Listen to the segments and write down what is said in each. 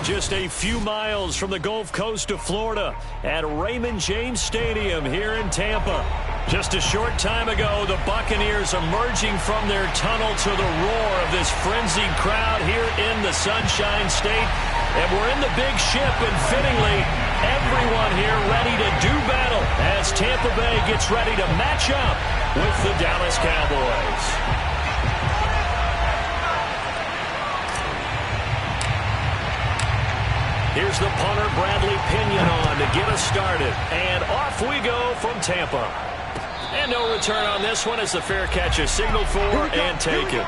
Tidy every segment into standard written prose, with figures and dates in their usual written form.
just a few miles from the Gulf Coast of Florida at Raymond James Stadium here in Tampa. Just a short time ago, the Buccaneers emerging from their tunnel to the roar of this frenzied crowd here in the Sunshine State. And we're in the big ship, and fittingly, everyone here ready to do battle as Tampa Bay gets ready to match up with the Dallas Cowboys. Here's the punter, Bradley Pinion, on to get us started. And off we go from Tampa. And no return on this one as the fair catch is signaled for and taken.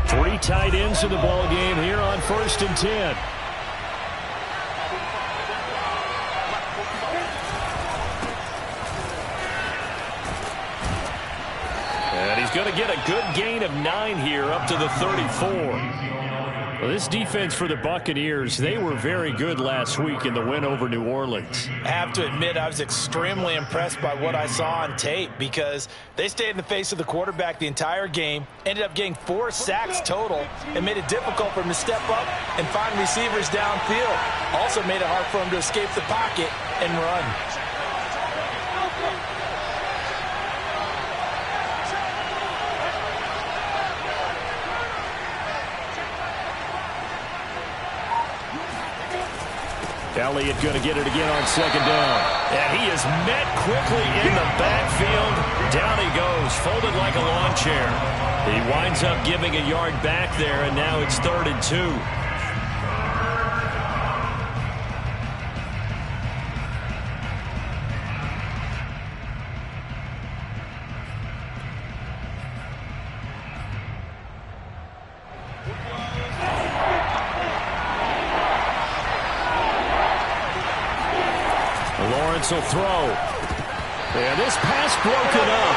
Three tight ends in the ball game here on 1st and 10. And he's going to get a good gain of 9 here up to the 34. Well, this defense for the Buccaneers, they were very good last week in the win over New Orleans. I have to admit, I was extremely impressed by what I saw on tape because they stayed in the face of the quarterback the entire game, ended up getting 4 sacks total, and made it difficult for him to step up and find receivers downfield. Also made it hard for him to escape the pocket and run. Elliott going to get it again on 2nd down. And he is met quickly in the backfield. Down he goes, folded like a lawn chair. He winds up giving a yard back there, and now it's 3rd and 2. Will throw. And this pass broken up.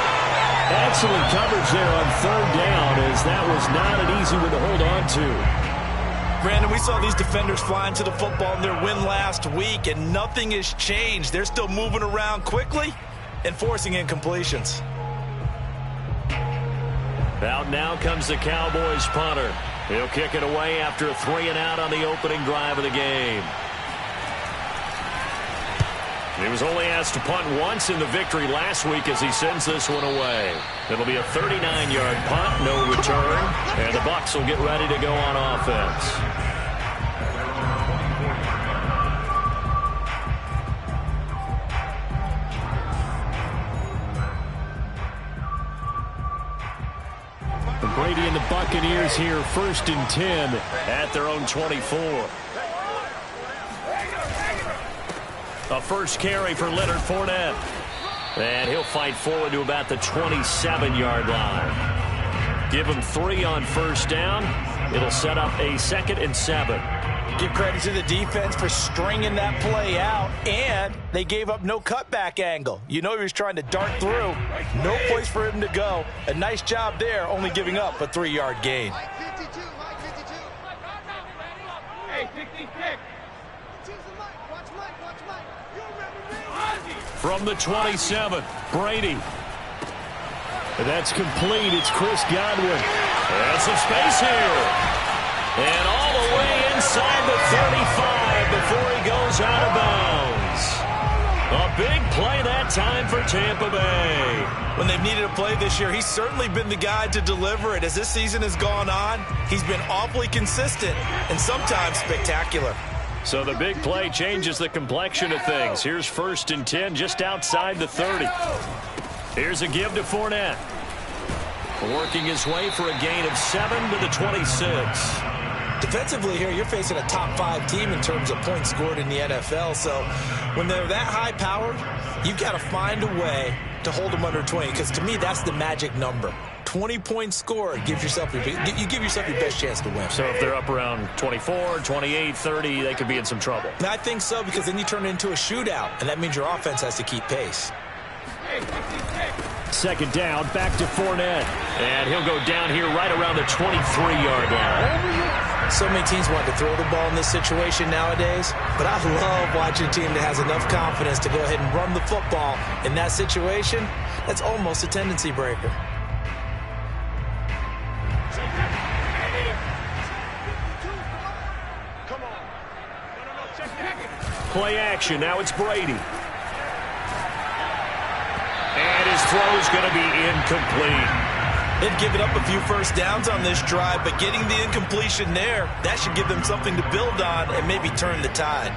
Excellent coverage there on 3rd down, as that was not an easy one to hold on to. Brandon, we saw these defenders flying to the football in their win last week, and nothing has changed. They're still moving around quickly and forcing incompletions. Out now comes the Cowboys punter. He'll kick it away after a 3-and-out on the opening drive of the game. He was only asked to punt once in the victory last week as he sends this one away. It'll be a 39-yard punt, no return, and the Bucs will get ready to go on offense. Brady and the Buccaneers here, 1st and 10 at their own 24. A first carry for Leonard Fournette. And he'll fight forward to about the 27-yard line. Give him 3 on 1st down. It'll set up a 2nd and 7. Give credit to the defense for stringing that play out, and they gave up no cutback angle. You know he was trying to dart through. No place for him to go. A nice job there, only giving up a 3-yard gain. From the 27, Brady. That's complete. It's Chris Godwin. And some space here. And all the way inside the 35 before he goes out of bounds. A big play that time for Tampa Bay. When they've needed a play this year, he's certainly been the guy to deliver it. As this season has gone on, he's been awfully consistent and sometimes spectacular. So the big play changes the complexion of things. Here's 1st and 10 just outside the 30. Here's a give to Fournette. Working his way for a gain of 7 to the 26. Defensively here, you're facing a top 5 team in terms of points scored in the NFL. So when they're that high powered, you've got to find a way to hold them under 20. Because to me, that's the magic number. 20 points scored, you give yourself your best chance to win. So if they're up around 24, 28, 30, they could be in some trouble. I think so, because then you turn it into a shootout, and that means your offense has to keep pace. 2nd down, back to Fournette. And he'll go down here right around the 23-yard line. So many teams want to throw the ball in this situation nowadays, but I love watching a team that has enough confidence to go ahead and run the football in that situation. That's almost a tendency breaker. Play action. Now it's Brady. And his throw is going to be incomplete. They've given up a few first downs on this drive, but getting the incompletion there, that should give them something to build on and maybe turn the tide.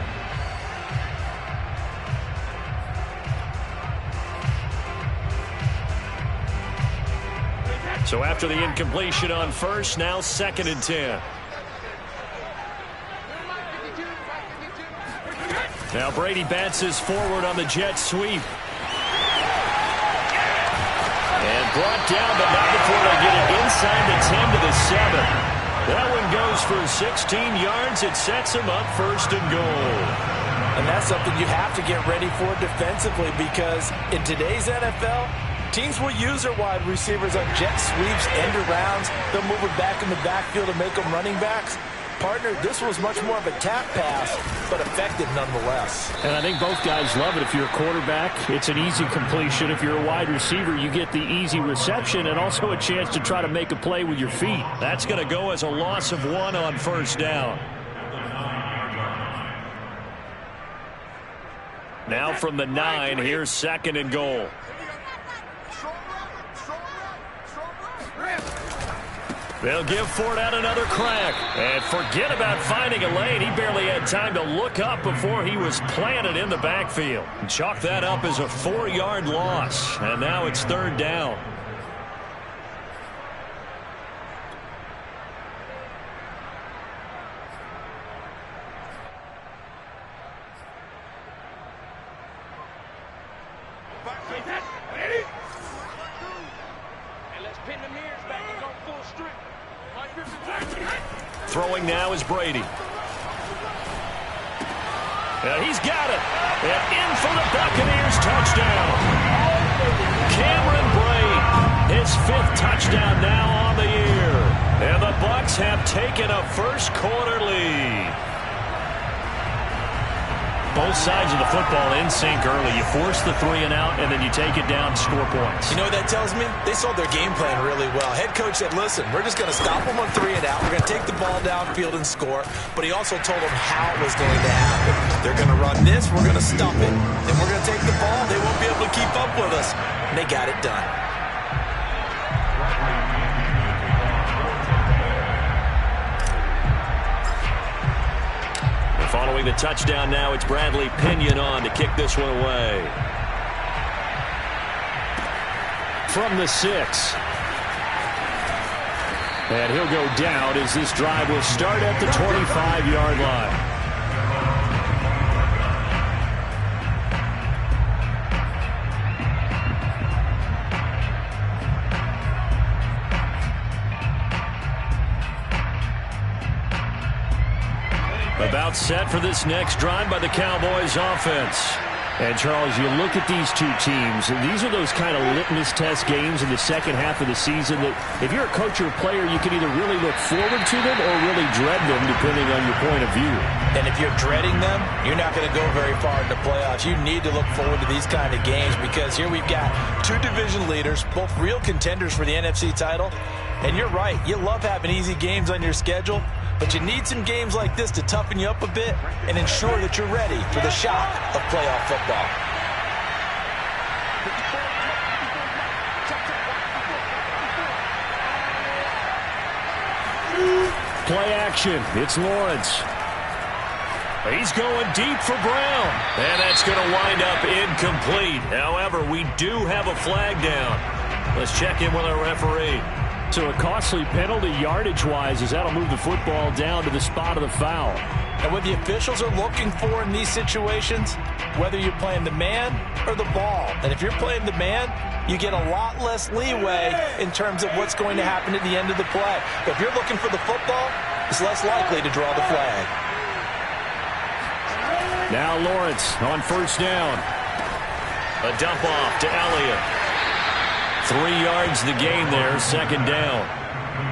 So after the incompletion on first, now 2nd and 10. Now Brady bounces forward on the jet sweep. And brought down, but not before they get it inside the 10 to the 7. That one goes for 16 yards. It sets him up 1st and goal. And that's something you have to get ready for defensively, because in today's NFL, teams will use their wide receivers on jet sweeps, end arounds. They'll move it back in the backfield and make them running backs. Partner, this was much more of a tap pass, but effective nonetheless. And I think both guys love it. If you're a quarterback, it's an easy completion. If you're a wide receiver, you get the easy reception and also a chance to try to make a play with your feet. That's going to go as a loss of 1 on 1st down. Now from the 9, here's 2nd and goal. They'll give Fournette another crack. And forget about finding a lane. He barely had time to look up before he was planted in the backfield. Chalk that up as a 4-yard loss. And now it's 3rd down. Throwing now is Brady. He's got it. And in for the Buccaneers touchdown. Cameron Brate, his 5th touchdown now on the year. And the Bucs have taken a first-quarter lead. Both sides of the football in sync early. You force the 3 and out, and then you take it down to score points. You know what that tells me? They sold their game plan really well. Head coach said, listen, we're just going to stop them on 3 and out. We're going to take the ball downfield and score. But he also told them how it was going to happen. They're going to run this. We're going to stop it. Then we're going to take the ball. They won't be able to keep up with us. And they got it done. Following the touchdown now, it's Bradley Pinion on to kick this one away. From the 6. And he'll go down as this drive will start at the 25-yard line. About set for this next drive by the Cowboys offense. And, Charles, you look at these two teams, and these are those kind of litmus test games in the second half of the season that if you're a coach or a player, you can either really look forward to them or really dread them, depending on your point of view. And if you're dreading them, you're not going to go very far in the playoffs. You need to look forward to these kind of games, because here we've got 2 division leaders, both real contenders for the NFC title. And you're right, you love having easy games on your schedule, but you need some games like this to toughen you up a bit and ensure that you're ready for the shock of playoff football. Play action. It's Lawrence. He's going deep for Brown. And that's going to wind up incomplete. However, we do have a flag down. Let's check in with our referee. So a costly penalty yardage-wise, as that'll move the football down to the spot of the foul. And what the officials are looking for in these situations, whether you're playing the man or the ball. And if you're playing the man, you get a lot less leeway in terms of what's going to happen at the end of the play. But if you're looking for the football, it's less likely to draw the flag. Now Lawrence on first down. A dump off to Elliott. 3 yards the gain there, second down.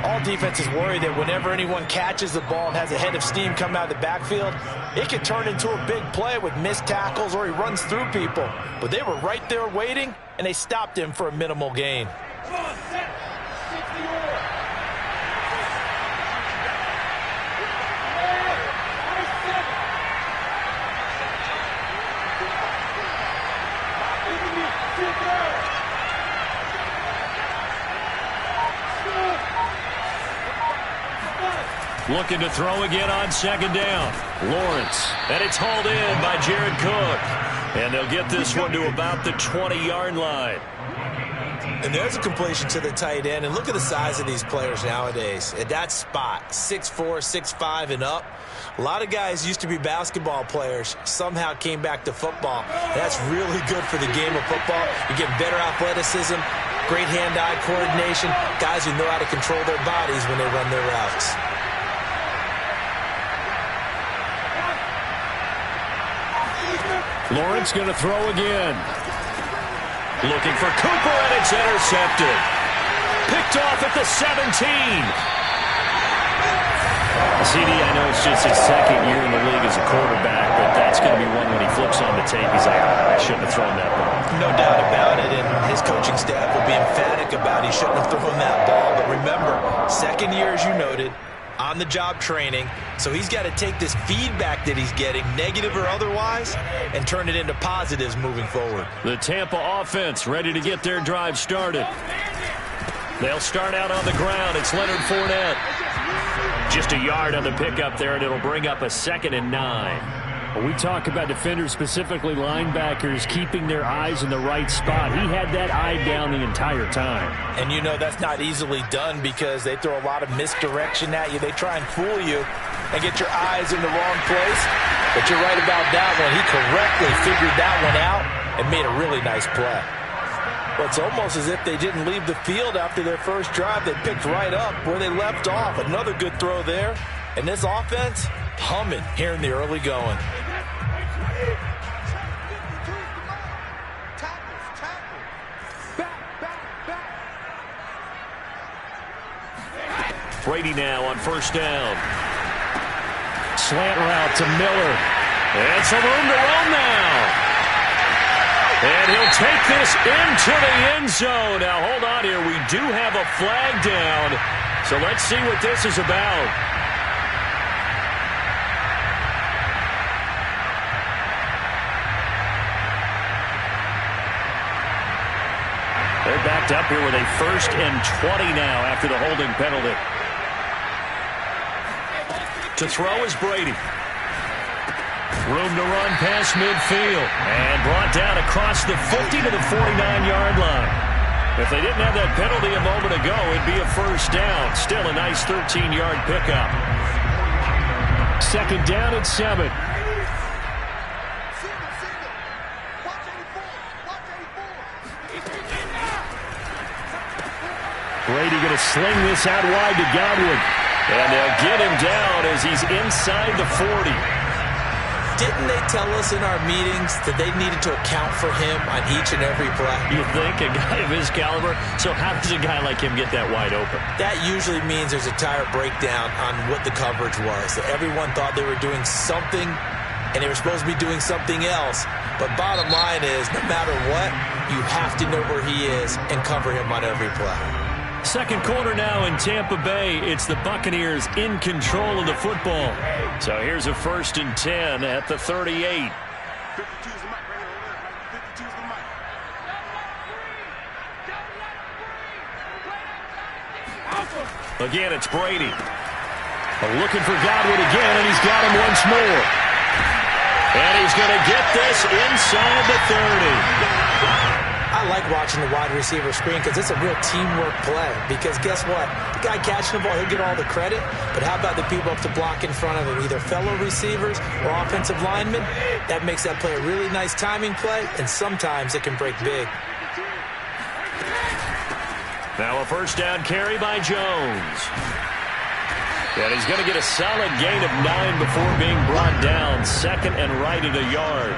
All defenses worry that whenever anyone catches the ball and has a head of steam come out of the backfield, it can turn into a big play with missed tackles or he runs through people. But they were right there waiting, and they stopped him for a minimal gain. Looking to throw again on second down. Lawrence. And it's hauled in by Jared Cook. And they'll get this one to about the 20-yard line. And there's a completion to the tight end. And look at the size of these players nowadays. At that spot, 6'4", 6'5", and up. A lot of guys used to be basketball players, somehow came back to football. That's really good for the game of football. You get better athleticism, great hand-eye coordination, guys who know how to control their bodies when they run their routes. Lawrence going to throw again. Looking for Cooper, and it's intercepted. Picked off at the 17. CD, I know it's just his second year in the league as a quarterback, but that's going to be one when he flips on the tape. He's like, I shouldn't have thrown that ball. No doubt about it, and his coaching staff will be emphatic about he shouldn't have thrown that ball. But remember, second year, as you noted, on-the-job training, so he's got to take this feedback that he's getting, negative or otherwise, and turn it into positives moving forward. The Tampa offense ready to get their drive started. They'll start out on the ground. It's Leonard Fournette. Just a yard on the pickup there, and it'll bring up a 2nd and 9. When we talk about defenders, specifically linebackers, keeping their eyes in the right spot. He had that eye down the entire time. And you know that's not easily done because they throw a lot of misdirection at you. They try and fool you and get your eyes in the wrong place. But you're right about that one. He correctly figured that one out and made a really nice play. Well, it's almost as if they didn't leave the field after their first drive. They picked right up where they left off. Another good throw there. And this offense, humming here in the early going. Brady now on first down. Slant route to Miller. And some room to run now. And he'll take this into the end zone. Now, hold on here. We do have a flag down. So let's see what this is about. They're backed up here with a 1st and 20 now after the holding penalty. To throw is Brady. Room to run past midfield. And brought down across the 50 to the 49-yard line. If they didn't have that penalty a moment ago, it'd be a first down. Still a nice 13-yard pickup. 2nd down and 7. Brady going to sling this out wide to Godwin. And they'll get him down as he's inside the 40. Didn't they tell us in our meetings that they needed to account for him on each and every play? You think a guy of his caliber? So how does a guy like him get that wide open? That usually means there's a tire breakdown on what the coverage was. That everyone thought they were doing something, and they were supposed to be doing something else. But bottom line is, no matter what, you have to know where he is and cover him on every play. Second quarter now in Tampa Bay. It's the Buccaneers in control of the football. So here's a 1st and 10 at the 38. Again, it's Brady. Looking for Godwin again, and he's got him once more. And he's going to get this inside the 30. I like watching the wide receiver screen because it's a real teamwork play. Because guess what? The guy catching the ball, he'll get all the credit. But how about the people up to block in front of him, either fellow receivers or offensive linemen? That makes that play a really nice timing play, and sometimes it can break big. Now a first down carry by Jones. And he's going to get a solid gain of 9 before being brought down. 2nd and right at a yard.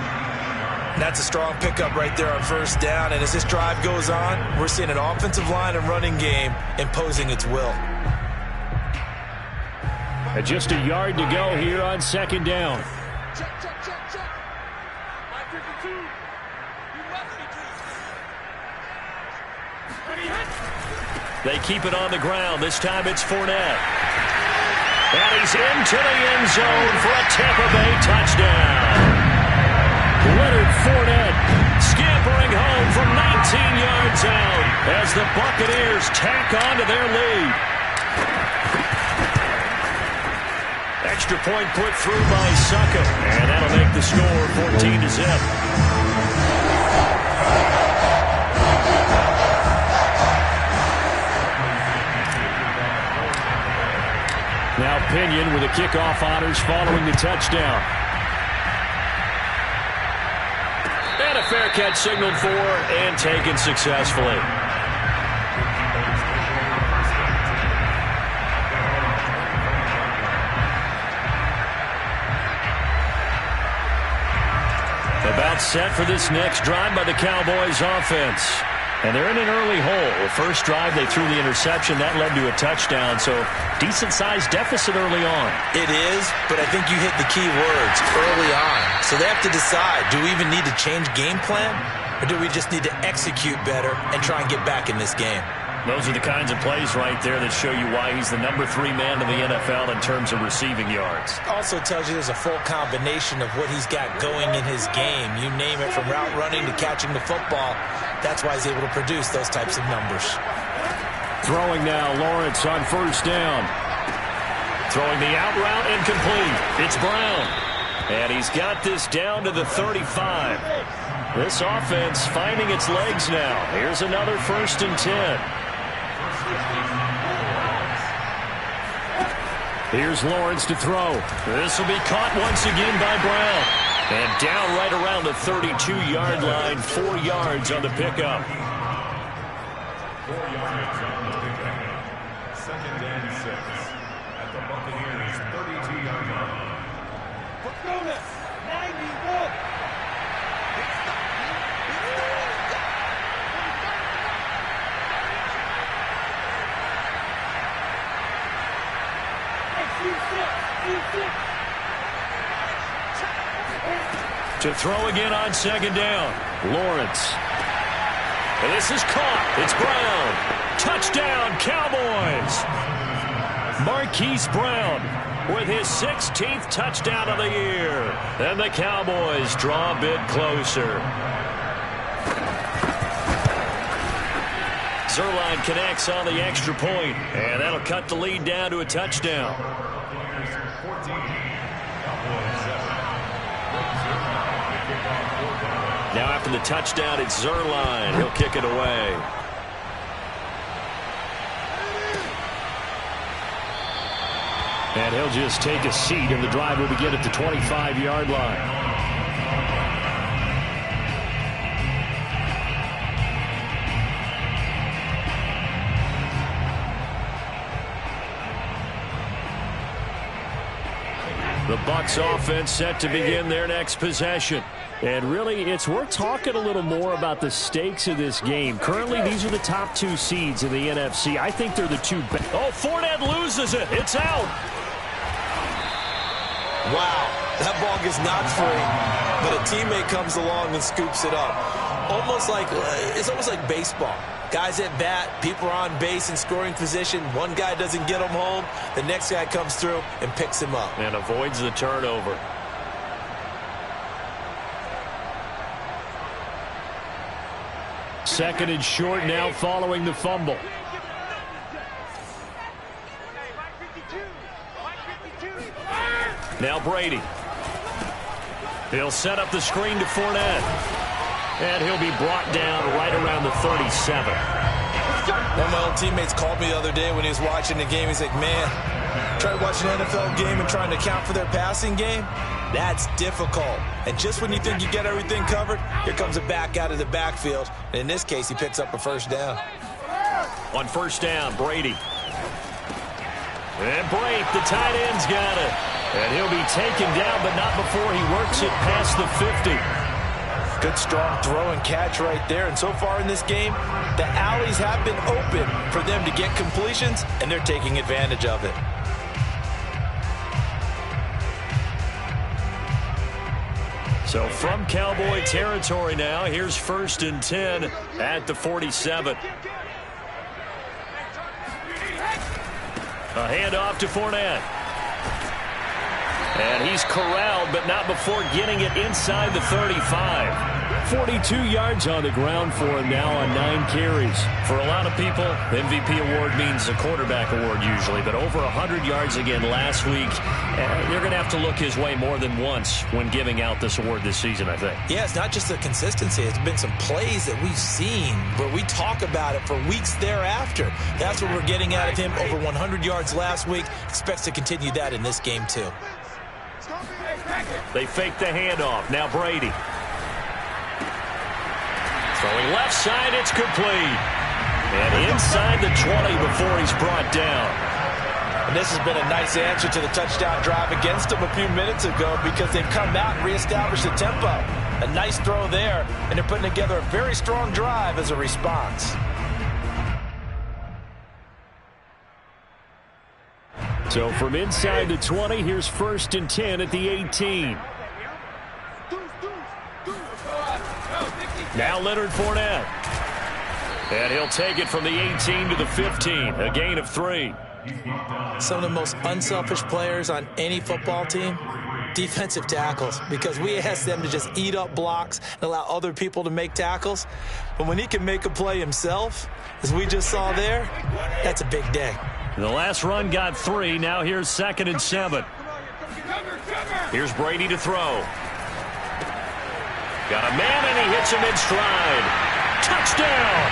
That's a strong pickup right there on first down. And as this drive goes on, we're seeing an offensive line and running game imposing its will. And just a yard to go here on 2nd down. They keep it on the ground. This time it's Fournette. And he's into the end zone for a Tampa Bay touchdown. Leonard Fournette scampering home from 19 yards out as the Buccaneers tack on to their lead. Extra point put through by Suckup, and that'll make the score 14-0. Now Pinion with the kickoff honors following the touchdown. And a fair catch signaled for and taken successfully. About set for this next drive by the Cowboys offense. And they're in an early hole. The first drive, they threw the interception. That led to a touchdown, so decent-sized deficit early on. It is, but I think you hit the key words, early on. So they have to decide, do we even need to change game plan, or do we just need to execute better and try and get back in this game? Those are the kinds of plays right there that show you why he's the number 3 man in the NFL in terms of receiving yards. Also tells you there's a full combination of what he's got going in his game. You name it, from route running to catching the football. That's why he's able to produce those types of numbers. Throwing now, Lawrence on first down. Throwing the out route, incomplete. It's Brown. And he's got this down to the 35. This offense finding its legs now. Here's another 1st and 10. Here's Lawrence to throw. This will be caught once again by Brown. And down right around the 32-yard line, 4 yards on the pickup. 4 yards on the pickup. 2nd and 6 at the Buccaneers' 32-yard line. Performance 91. To throw again on 2nd down. Lawrence. And this is caught. It's Brown. Touchdown, Cowboys. Marquise Brown with his 16th touchdown of the year. And the Cowboys draw a bit closer. Zerline connects on the extra point, and that'll cut the lead down to a touchdown. Now after the touchdown, it's Zerline. He'll kick it away. And he'll just take a seat, and the drive will begin at the 25-yard line. The Bucs offense set to begin their next possession. And really, it's worth talking a little more about the stakes of this game. Currently, these are the top 2 seeds in the NFC. I think they're the 2 best. Oh, Fournette loses it. It's out. Wow, that ball gets knocked free, but a teammate comes along and scoops it up. It's almost like baseball. Guys at bat, people are on base in scoring position. One guy doesn't get him home. The next guy comes through and picks him up. And avoids the turnover. Second and short now following the fumble. Now Brady. He'll set up the screen to Fournette. And he'll be brought down right around the 37. One of my old teammates called me the other day when he was watching the game. He's like, man, trying to watch an NFL game and trying to account for their passing game? That's difficult. And just when you think you get everything covered, here comes a back out of the backfield. And in this case, he picks up a 1st down. On 1st down, Brady. And Brake, the tight end's got it. And he'll be taken down, but not before he works it past the 50. Good strong throw and catch right there. And so far in this game, the alleys have been open for them to get completions, and they're taking advantage of it. So from Cowboy territory now, here's 1st and 10 at the 47. A handoff to Fournette. And he's corralled, but not before getting it inside the 35. 42 yards on the ground for him now on 9 carries. For a lot of people, MVP award means a quarterback award usually, but over 100 yards again last week. They're going to have to look his way more than once when giving out this award this season, I think. Yeah, it's not just the consistency. It's been some plays that we've seen where we talk about it for weeks thereafter. That's what we're getting out of him. Over 100 yards last week. Expects to continue that in this game, too. They fake the handoff. Now Brady. Throwing left side, it's complete. And inside the 20 before he's brought down. And this has been a nice answer to the touchdown drive against them a few minutes ago because they've come out and reestablished the tempo. A nice throw there, and they're putting together a very strong drive as a response. So from inside the 20, here's 1st and 10 at the 18. Now Leonard Fournette. And he'll take it from the 18 to the 15. A gain of 3. Some of the most unselfish players on any football team, defensive tackles, because we ask them to just eat up blocks and allow other people to make tackles. But when he can make a play himself, as we just saw there, that's a big day. The last run got 3. Now here's 2nd and 7. Here's Brady to throw. Got a man, and he hits him in stride. Touchdown!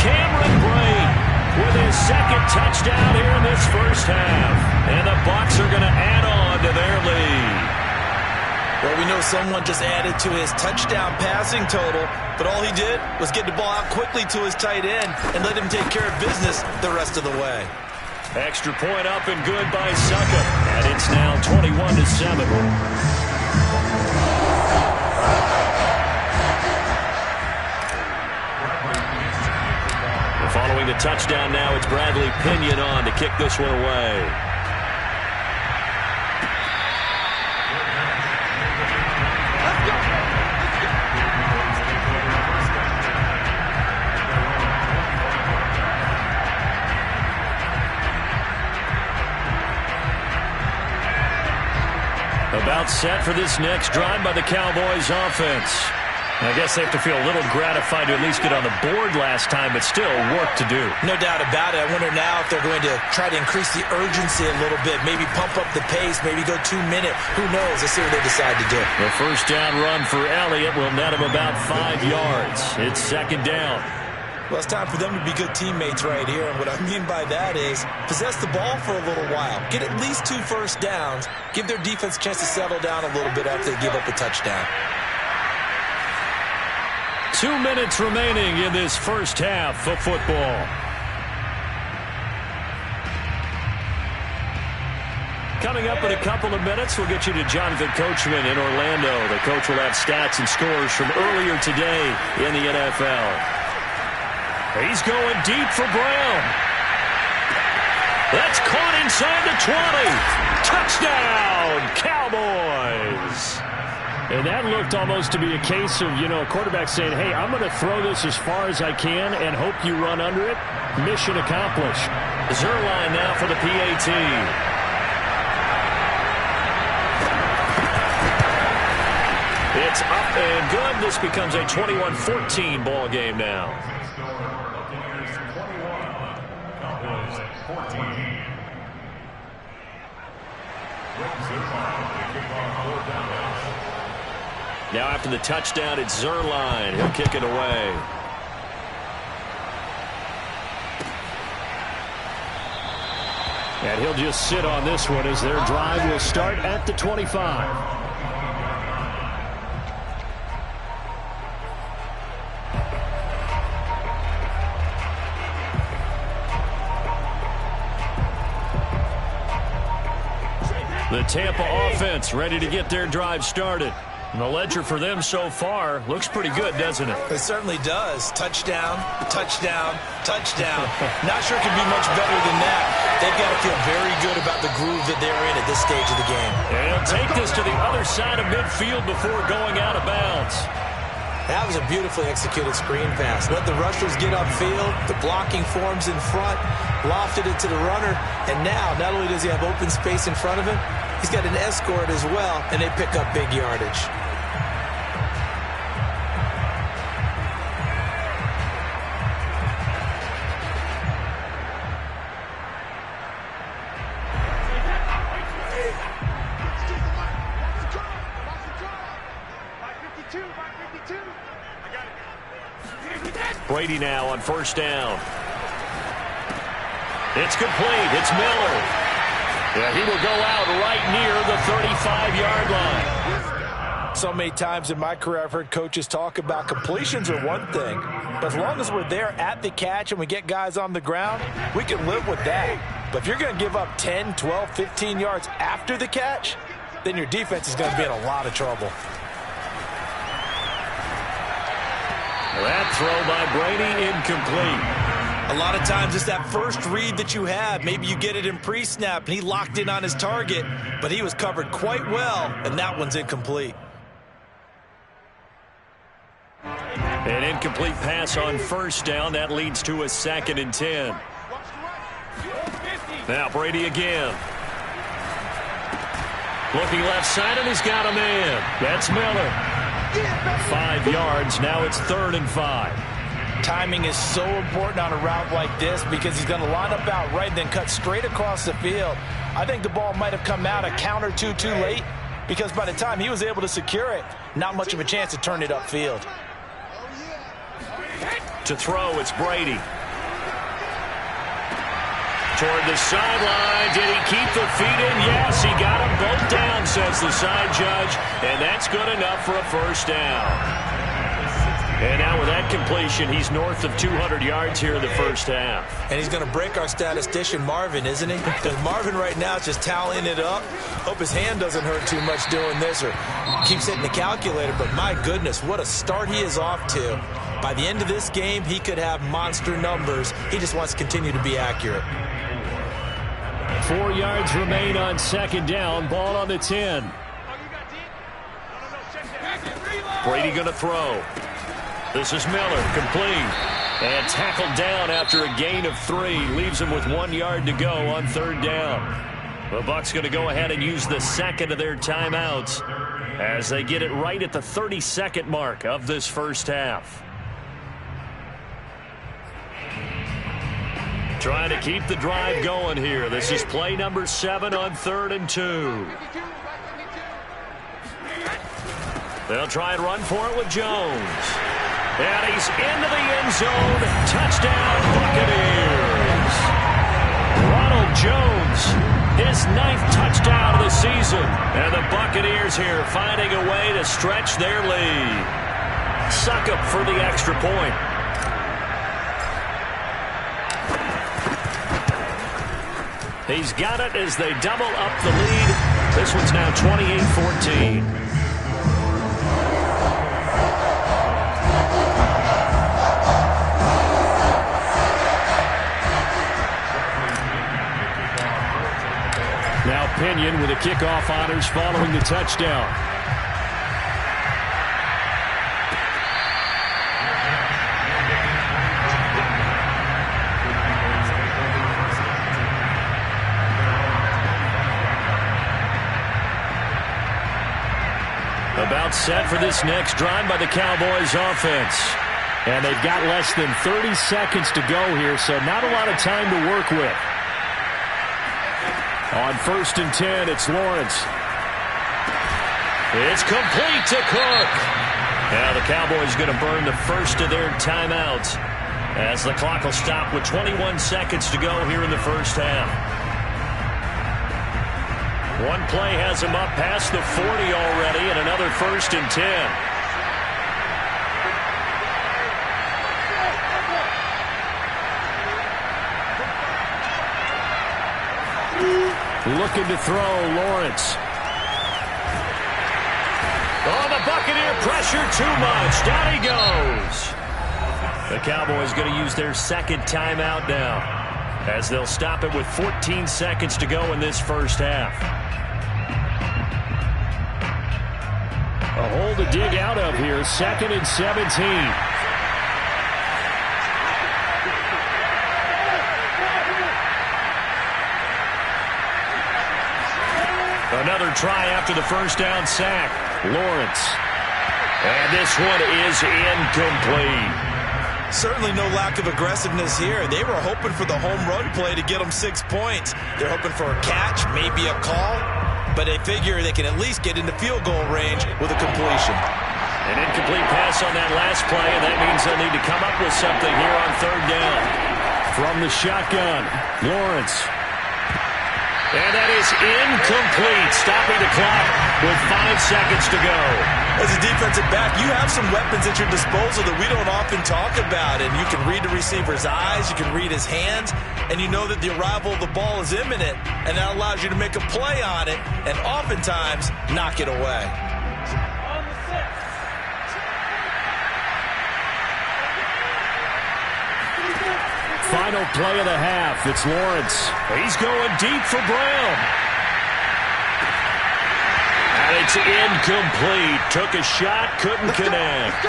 Cameron Brate with his 2nd touchdown here in this first half. And the Bucs are going to add on to their lead. Well, we know someone just added to his touchdown passing total, but all he did was get the ball out quickly to his tight end and let him take care of business the rest of the way. Extra point up and good by Suckup. And it's now 21-7. Following the touchdown now, it's Bradley Pinion on to kick this one away. About set for this next drive by the Cowboys offense. I guess they have to feel a little gratified to at least get on the board last time, but still work to do. No doubt about it. I wonder now if they're going to try to increase the urgency a little bit, maybe pump up the pace, maybe go 2-minute. Who knows? Let's see what they decide to do. The first down run for Elliott will net him about 5 yards. It's 2nd down. Well, it's time for them to be good teammates right here. And what I mean by that is possess the ball for a little while. Get at least 2 first downs. Give their defense a chance to settle down a little bit after they give up a touchdown. 2 minutes remaining in this first half of football. Coming up in a couple of minutes, we'll get you to Jonathan Coachman in Orlando. The coach will have stats and scores from earlier today in the NFL. He's going deep for Brown. That's caught inside the 20. Touchdown, Cowboys. And that looked almost to be a case of, a quarterback saying, hey, I'm going to throw this as far as I can and hope you run under it. Mission accomplished. Zerline now for the PAT. It's up and good. This becomes a 21-14 ball game now. Now after the touchdown, it's Zerline. He'll kick it away. And he'll just sit on this one as their drive will start at the 25. The Tampa offense ready to get their drive started. And the ledger for them so far looks pretty good, doesn't it? It certainly does. Touchdown, touchdown, touchdown. Not sure it can be much better than that. They've got to feel very good about the groove that they're in at this stage of the game. And he'll take this to the other side of midfield before going out of bounds. That was a beautifully executed screen pass. Let the rushers get upfield. The blocking forms in front. Lofted it to the runner. And now, not only does he have open space in front of him, he's got an escort as well, and they pick up big yardage. Brady now on first down. It's complete. It's Miller. Yeah, he will go out right near the 35-yard line. So many times in my career I've heard coaches talk about completions are one thing, but as long as we're there at the catch and we get guys on the ground, we can live with that. But if you're going to give up 10, 12, 15 yards after the catch, then your defense is going to be in a lot of trouble. That throw by Brady incomplete. A lot of times it's that first read that you have. Maybe you get it in pre-snap and he locked in on his target, but he was covered quite well, and that one's incomplete. An incomplete pass on first down. That leads to a 2nd and 10. Now Brady again. Looking left side, and he's got a man. That's Miller. 5 yards. Now it's 3rd and 5. Timing is so important on a route like this because he's going to line up out right and then cut straight across the field. I think the ball might have come out a count or two too late because by the time he was able to secure it, not much of a chance to turn it upfield. To throw, it's Brady. Toward the sideline. Did he keep the feet in? Yes, he got them both down, says the side judge. And that's good enough for a first down. And now with that completion, he's north of 200 yards here in the first half. And he's going to break our statistician, Marvin, isn't he? Because Marvin right now is just tallying it up. Hope his hand doesn't hurt too much doing this or keeps hitting the calculator. But my goodness, what a start he is off to. By the end of this game, he could have monster numbers. He just wants to continue to be accurate. 4 yards remain on 2nd down. Ball on the 10. Brady going to throw. This is Miller, complete. And tackled down after a gain of 3. Leaves him with 1 yard to go on 3rd down. The Bucs going to go ahead and use the 2nd of their timeouts as they get it right at the 32nd mark of this first half. Trying to keep the drive going here. This is play number 7 on 3rd and 2. They'll try and run for it with Jones. And he's into the end zone. Touchdown, Buccaneers. Ronald Jones, his 9th touchdown of the season. And the Buccaneers here finding a way to stretch their lead. Suck up for the extra point. He's got it as they double up the lead. This one's now 28-14. Now Pinion with the kickoff honors following the touchdown. About set for this next drive by the Cowboys offense. And they've got less than 30 seconds to go here, so not a lot of time to work with. On 1st and 10, it's Lawrence. It's complete to Cook. Now the Cowboys going to burn the first of their timeouts as the clock will stop with 21 seconds to go here in the first half. One play has him up past the 40 already, and another 1st and 10. Looking to throw, Lawrence. Oh, the Buccaneer pressure too much. Down he goes. The Cowboys going to use their 2nd timeout now as they'll stop it with 14 seconds to go in this first half. A hole to dig out of here. 2nd and 17. Another try after the first down sack. Lawrence. And this one is incomplete. Certainly no lack of aggressiveness here. They were hoping for the home run play to get them 6 points. They're hoping for a catch, maybe a call, but they figure they can at least get into field goal range with a completion. An incomplete pass on that last play, and that means they'll need to come up with something here on third down. From the shotgun, Lawrence. And that is incomplete, stopping the clock with 5 seconds to go. As a defensive back, you have some weapons at your disposal that we don't often talk about. And you can read the receiver's eyes, you can read his hands, and you know that the arrival of the ball is imminent, and that allows you to make a play on it and oftentimes knock it away. Final play of the half. It's Lawrence. He's going deep for Brown. And it's incomplete. Took a shot, couldn't connect.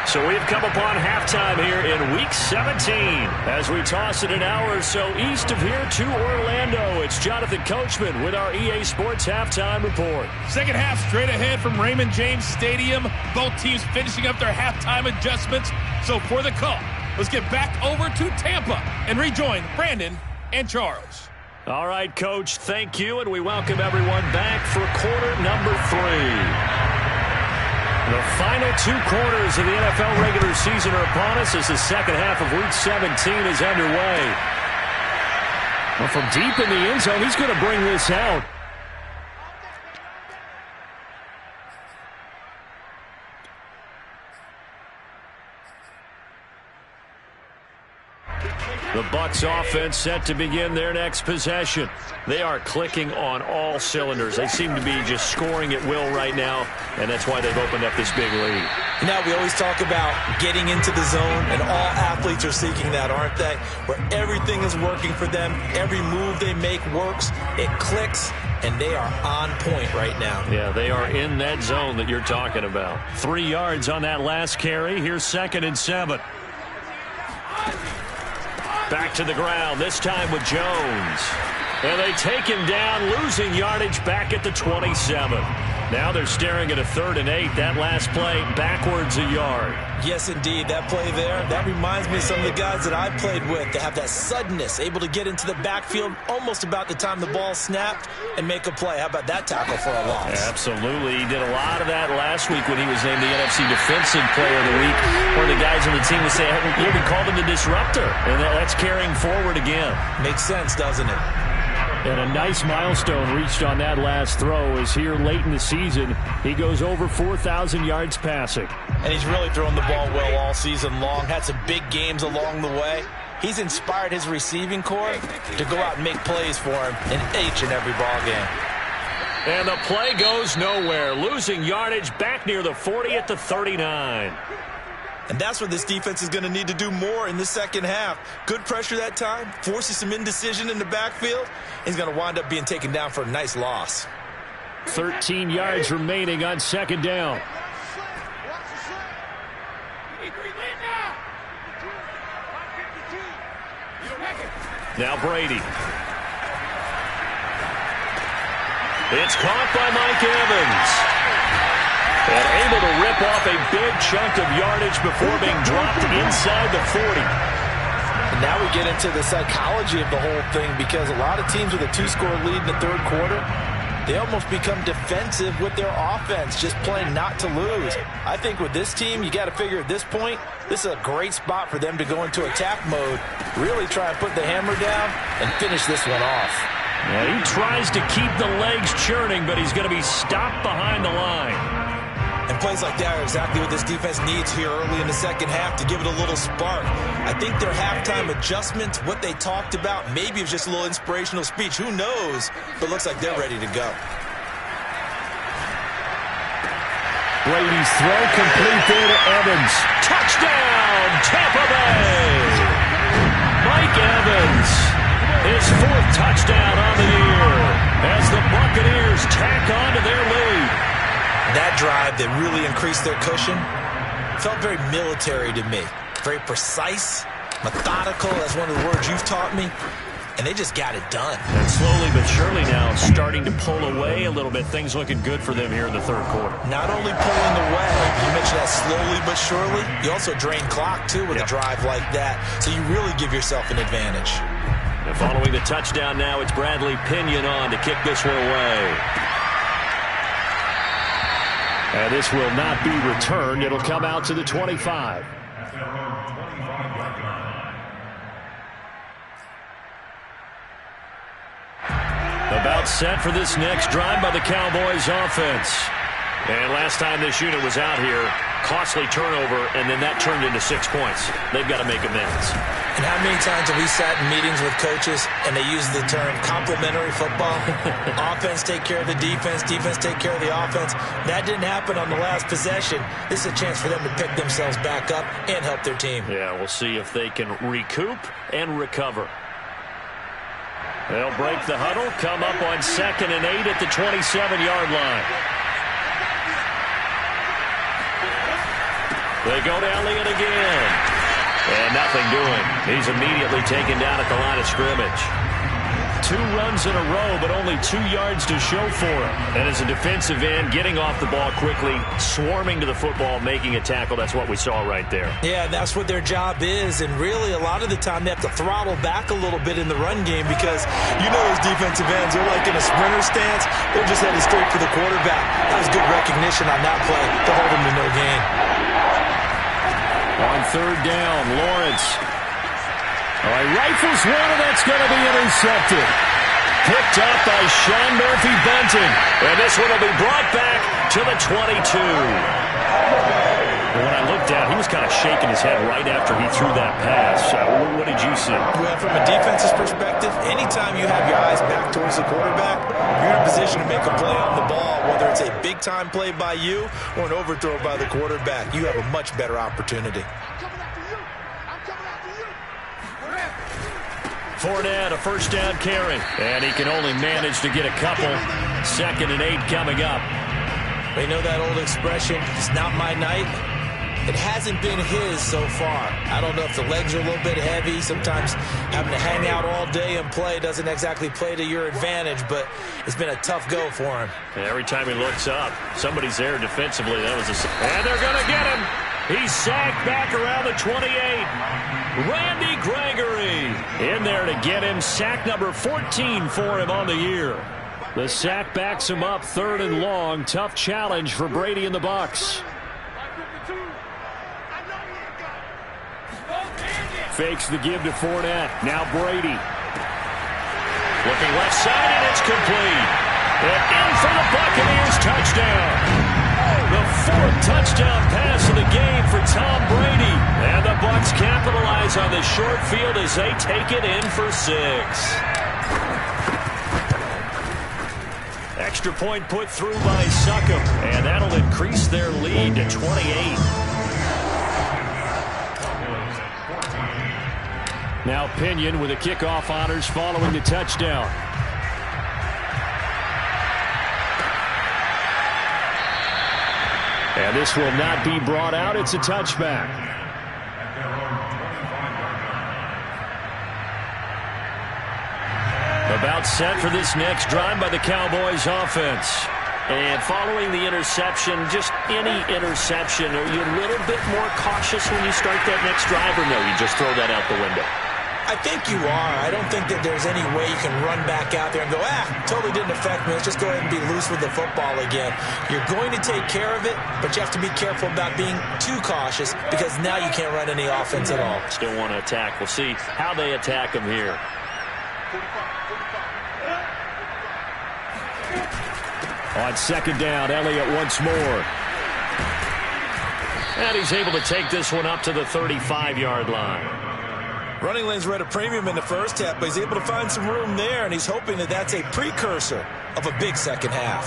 So we've come upon halftime here in Week 17 as we toss it an hour or so east of here to Orlando. It's Jonathan Coachman with our EA Sports Halftime Report. Second half straight ahead from Raymond James Stadium. Both teams finishing up their halftime adjustments. So for the call, let's get back over to Tampa and rejoin Brandon and Charles. All right, Coach, thank you, and we welcome everyone back for quarter number 3. The final 2 quarters of the NFL regular season are upon us as the second half of Week 17 is underway. Well, from deep in the end zone, he's going to bring this out. The Bucs offense set to begin their next possession. They are clicking on all cylinders. They seem to be just scoring at will right now, and that's why they've opened up this big lead. Now, we always talk about getting into the zone, and all athletes are seeking that, aren't they? Where everything is working for them, every move they make works, it clicks, and they are on point right now. Yeah, they are in that zone that you're talking about. 3 yards on that last carry. Here's 2nd and 7. Back to the ground, this time with Jones. And they take him down, losing yardage back at the 27. Now they're staring at a 3rd and 8. That last play, backwards a yard. Yes, indeed. That play there, that reminds me of some of the guys that I played with. They have that suddenness, able to get into the backfield almost about the time the ball snapped and make a play. How about that tackle for a loss? Absolutely. He did a lot of that last week when he was named the NFC Defensive Player of the Week. One of the guys on the team would say, we called him the disruptor. And that's carrying forward again. Makes sense, doesn't it? And a nice milestone reached on that last throw is here late in the season. He goes over 4,000 yards passing. And he's really thrown the ball well all season long. Had some big games along the way. He's inspired his receiving corps to go out and make plays for him in each and every ball game. And the play goes nowhere. Losing yardage back near the 40 at the 39. And that's what this defense is going to need to do more in the second half. Good pressure that time, forces some indecision in the backfield. He's going to wind up being taken down for a nice loss. 13 yards remaining on 2nd down. Now Brady. It's caught by Mike Evans. And able to rip off a big chunk of yardage before being dropped inside the 40. And now we get into the psychology of the whole thing, because a lot of teams with a 2-score lead in the 3rd quarter, they almost become defensive with their offense, just playing not to lose. I think with this team, you got to figure at this point, this is a great spot for them to go into attack mode, really try and put the hammer down and finish this one off. Yeah, he tries to keep the legs churning, but he's going to be stopped behind the line. And plays like that are exactly what this defense needs here early in the second half to give it a little spark. I think their halftime adjustment, what they talked about, maybe it was just a little inspirational speech. Who knows? But it looks like they're ready to go. Brady's throw complete there to Evans. Touchdown, Tampa Bay! Mike Evans, his 4th touchdown on the year as the Buccaneers tack on to their lead. That drive that really increased their cushion felt very military to me. Very precise, methodical. That's one of the words you've taught me. And they just got it done. And slowly but surely now starting to pull away a little bit. Things looking good for them here in the 3rd quarter. Not only pulling away, you mentioned that slowly but surely. You also drain clock, too, with a drive like that. So you really give yourself an advantage. And following the touchdown now, it's Bradley Pinion on to kick this one away. And this will not be returned. It'll come out to the 25. About set for this next drive by the Cowboys offense. And last time this unit was out here, costly turnover, and then that turned into 6 points. They've got to make amends. And how many times have we sat in meetings with coaches and they use the term complementary football? Offense take care of the defense, defense take care of the offense. That didn't happen on the last possession. This is a chance for them to pick themselves back up and help their team. Yeah, we'll see if they can recoup and recover. They'll break the huddle, come up on 2nd and 8 at the 27-yard line. They go to Elliott again. And nothing doing. He's immediately taken down at the line of scrimmage. 2 runs in a row, but only 2 yards to show for him. And as a defensive end, getting off the ball quickly, swarming to the football, making a tackle, that's what we saw right there. Yeah, that's what their job is. And really, a lot of the time, they have to throttle back a little bit in the run game because you know those defensive ends, they're like in a sprinter stance. They're just headed straight for the quarterback. That was good recognition on that play to hold him to no gain. On 3rd down, Lawrence. All right, rifles one, and that's going to be intercepted. Picked up by Sean Murphy-Bunting. And this one will be brought back to the 22. When I looked down, he was kind of shaking his head right after he threw that pass. What did you see? Well, from a defense's perspective, anytime you have your eyes back towards the quarterback, you're in a position to make a play on the ball, whether it's a big-time play by you or an overthrow by the quarterback. You have a much better opportunity. Fournette, a 1st down carry. And he can only manage to get a couple. 2nd and 8 coming up. You know that old expression, it's not my night? It hasn't been his so far. I don't know if the legs are a little bit heavy. Sometimes having to hang out all day and play doesn't exactly play to your advantage, but it's been a tough go for him. And every time he looks up, somebody's there defensively. And they're going to get him. He's sacked back around the 28. Randy Gregory in there to get him. Sack number 14 for him on the year. The sack backs him up 3rd and long. Tough challenge for Brady and the Bucs. Fakes the give to Fournette. Now Brady. Looking left side, and it's complete. And in for the Buccaneers, touchdown. The 4th touchdown pass of the game for Tom Brady. And the Bucs capitalize on the short field as they take it in for 6. Extra point put through by Succop. And that'll increase their lead to 28. Now Pinion with the kickoff honors following the touchdown. And this will not be brought out. It's a touchback. About set for this next drive by the Cowboys offense. And following the interception, just any interception, are you a little bit more cautious when you start that next drive, or no, you just throw that out the window? I think you are. I don't think that there's any way you can run back out there and go, totally didn't affect me. Let's just go ahead and be loose with the football again. You're going to take care of it, but you have to be careful about being too cautious because now you can't run any offense at all. Still want to attack. We'll see how they attack him here. On 2nd down, Elliott once more. And he's able to take this one up to the 35-yard line. Running lanes were at a premium in the first half, but he's able to find some room there, and he's hoping that that's a precursor of a big second half.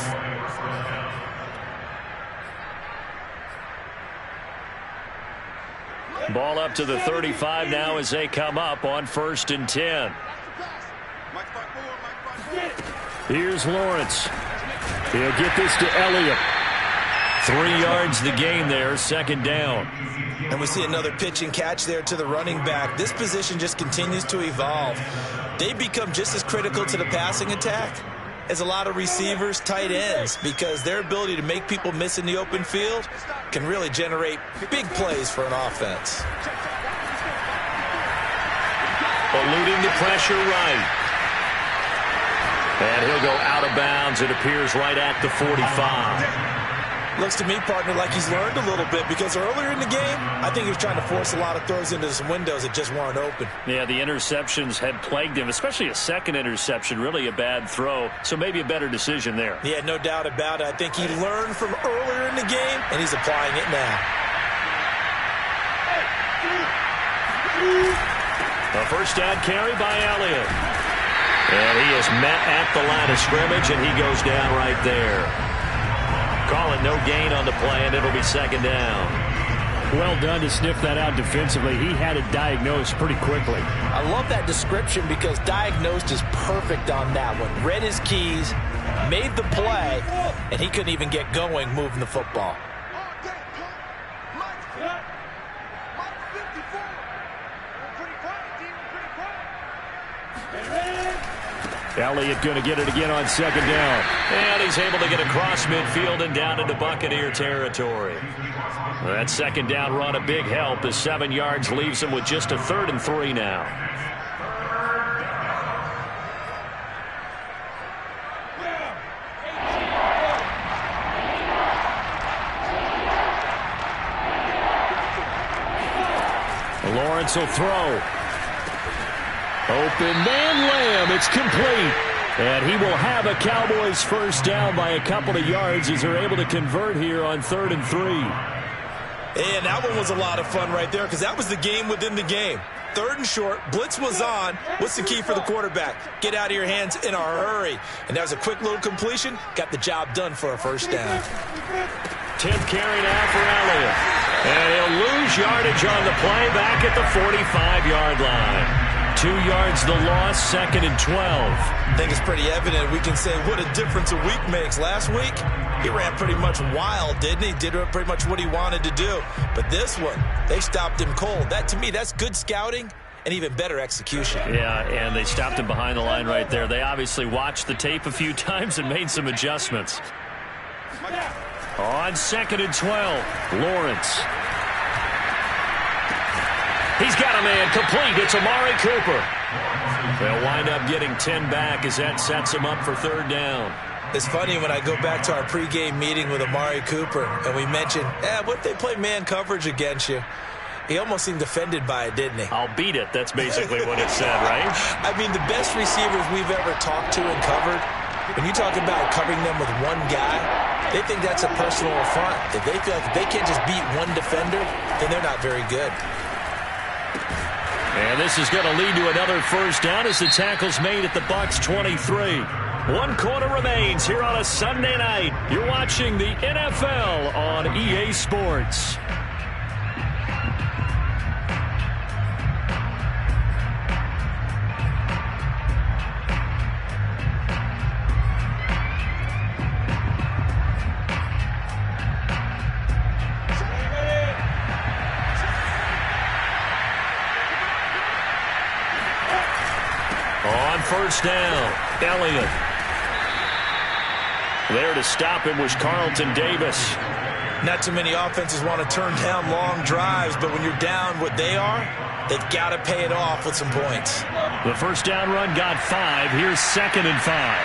Ball up to the 35 now as they come up on 1st and 10. Here's Lawrence. He'll get this to Elliott. 3 yards the gain there, 2nd down. And we see another pitch and catch there to the running back. This position just continues to evolve. They become just as critical to the passing attack as a lot of receivers, tight ends, because their ability to make people miss in the open field can really generate big plays for an offense. Eluding the pressure right. And he'll go out of bounds, it appears, right at the 45. Looks to me, partner, like he's learned a little bit because earlier in the game, I think he was trying to force a lot of throws into some windows that just weren't open. Yeah, the interceptions had plagued him, especially a second interception, really a bad throw, so maybe a better decision there. Yeah, no doubt about it. I think he learned from earlier in the game, and he's applying it now. A first down carry by Elliott. And he is met at the line of scrimmage, and he goes down right there. Call it no gain on the play, and it'll be second down. Well done to sniff that out defensively. He had it diagnosed pretty quickly. I love that description because diagnosed is perfect on that one. Read his keys, made the play, and he couldn't even get going moving the football. Elliott going to get it again on second down. And he's able to get across midfield and down into Buccaneer territory. That second down run a big help as 7 yards leaves him with just a 3rd and 3 now. Lawrence will throw. Open man Lamb. It's complete. And he will have a Cowboys first down by a couple of yards as they're able to convert here on 3rd and 3. And that one was a lot of fun right there because that was the game within the game. 3rd and short. Blitz was on. What's the key for the quarterback? Get out of your hands in a hurry. And that was a quick little completion. Got the job done for a first down. 10th carry now for Elliott. And he'll lose yardage on the play back at the 45-yard line. 2 yards the loss, 2nd and 12. I think it's pretty evident. We can say what a difference a week makes. Last week, he ran pretty much wild, didn't he? Did pretty much what he wanted to do. But this one, they stopped him cold. That, to me, that's good scouting and even better execution. Yeah, and they stopped him behind the line right there. They obviously watched the tape a few times and made some adjustments. On 2nd and 12, Lawrence. He's got a man complete. It's Amari Cooper. They'll wind up getting 10 back as that sets him up for 3rd down. It's funny when I go back to our pregame meeting with Amari Cooper and we mentioned, what if they play man coverage against you? He almost seemed offended by it, didn't he? I'll beat it. That's basically what it said, right? I mean, the best receivers we've ever talked to and covered, when you talk about covering them with one guy, they think that's a personal affront. If they feel like if they can't just beat one defender, then they're not very good. And this is going to lead to another first down as the tackle's made at the Bucs 23. 1 quarter remains here on a Sunday night. You're watching the NFL on EA Sports. On first down, Elliott. There to stop him was Carlton Davis. Not too many offenses want to turn down long drives, but when you're down what they are, they've got to pay it off with some points. The first down run got 5. Here's 2nd and 5.